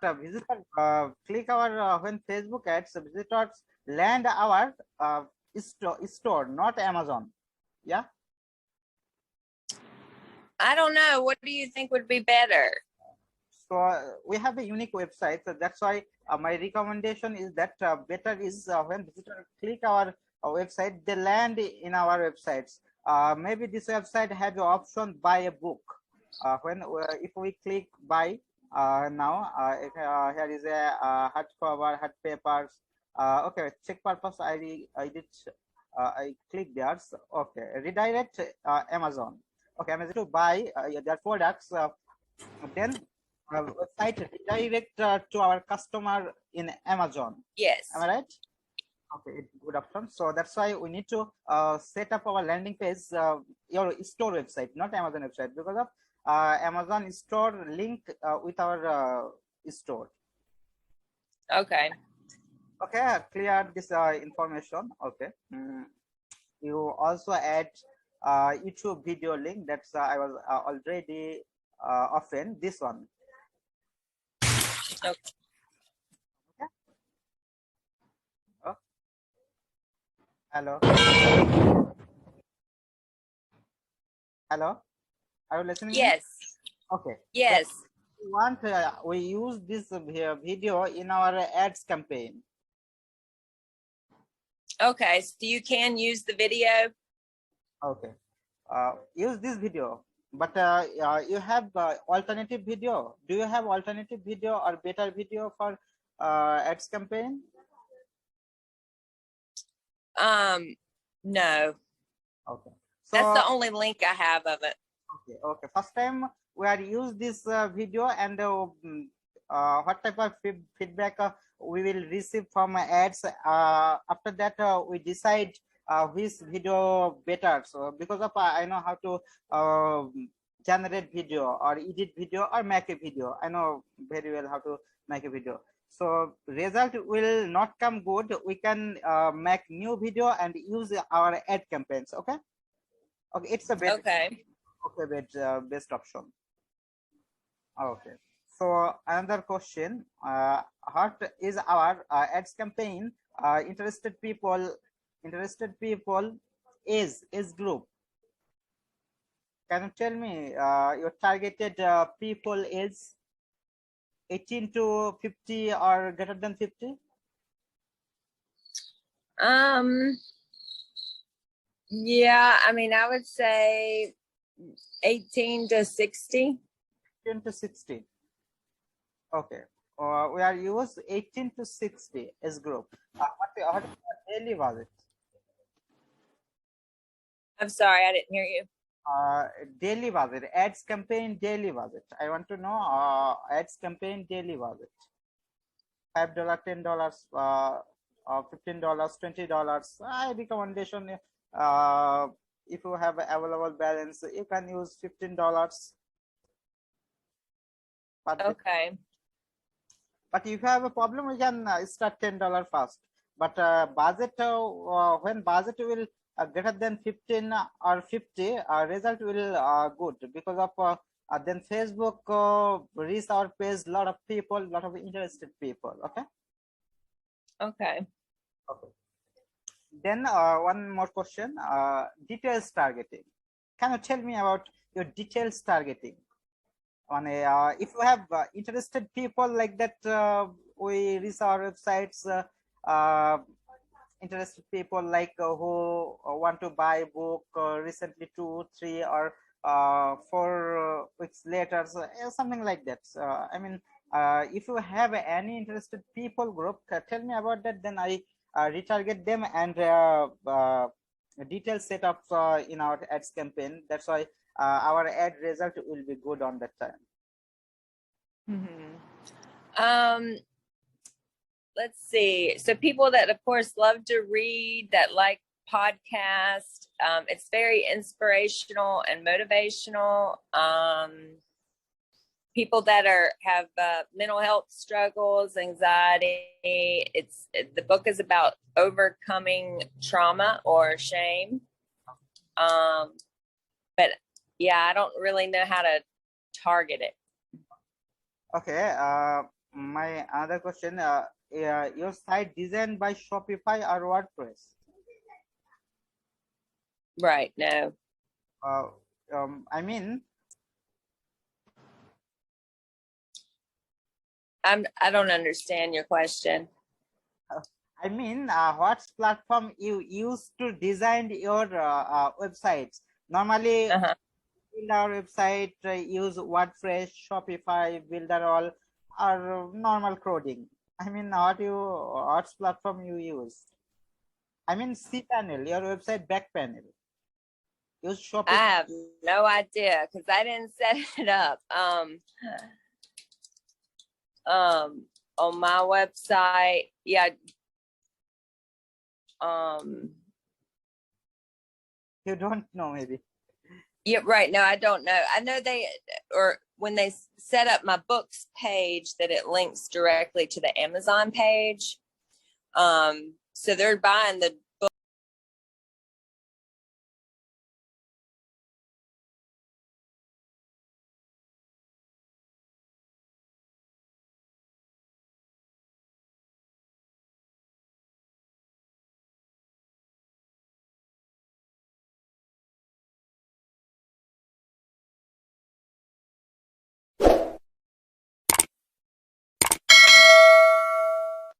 visitor click our when Facebook ads, visitors land our store, not Amazon. Yeah. I don't know. What do you think would be better? So we have a unique website, so that's why my recommendation is that better is when visitor click our website, they land in our websites. Maybe this website have the option buy a book. When if we click buy now, here is a hardcover, hard papers. Okay, check purpose. I click there. So, okay, redirect Amazon. Okay, Amazon to buy their products. Then website redirect to our customer in Amazon. Yes. Am I right? Okay, good option. So that's why we need to set up our landing page, your store website, not Amazon website, because of Amazon store link with our store. Okay. Okay, clear this information. Okay. You also add YouTube video link. That's I was already often this one. Okay. Oh. Hello. Hello. Are you listening? Yes. Okay. Yes. We want we use this video in our ads campaign. Okay, so you can use the video. Okay. Use this video, but you have alternative video. Do you have alternative video or better video for ads campaign? No. Okay. So that's the only link I have of it. Okay. Okay. First time we are use this video, and what type of feedback we will receive from ads. After that, we decide which video better. So because of I know how to generate video or edit video or make a video. I know very well how to make a video. So result will not come good. We can make new video and use our ad campaigns. Okay. Okay. It's a better. Okay. Okay, best option. Okay. So another question: what is our ads campaign? Interested people is group. Can you tell me your targeted people is 18 to 50 or greater than 50? Yeah, I mean, I would say 18 to 60. 18 to 60. Okay. We are use 18 to 60 as group. What daily was it? I'm sorry, I didn't hear you. Daily was it? Ads campaign daily was it? I want to know ads campaign daily was it? $5, $10, $15, $20. I recommendation if you have available balance, you can use $15. Okay. But if you have a problem, we can start $10 first. But budget when budget will greater than 15 or 50, result will good because of then Facebook reach our page lot of people, lot of interested people. Okay. Okay. Okay. Then one more question: details targeting. Can you tell me about your details targeting? On a if you have interested people like that, we reach our websites. Interested people like who want to buy a book recently 2, 3 or 4 weeks later, so, something like that. I mean, if you have any interested people group, tell me about that, then I retarget them and detailed setup in our ads campaign. That's why our ad result will be good on that time. Let's see. So people that, of course, love to read, that like podcasts. It's very inspirational and motivational. People that have mental health struggles, anxiety. The book is about overcoming trauma or shame. But yeah, I don't really know how to target it. Okay. My other question, your site designed by Shopify or WordPress? Right. No. I mean, I don't understand your question. what platform you use to design your websites? Normally, Uh-huh. build our website, use WordPress, Shopify, Builderall, or normal coding. What platform you use? cPanel, your website back panel. Use I Shopify. have no idea because I didn't set it up. On my website, yeah. You don't know, maybe. Yeah, right. No, I don't know. I know or when they set up my books page, that it links directly to the Amazon page. So they're buying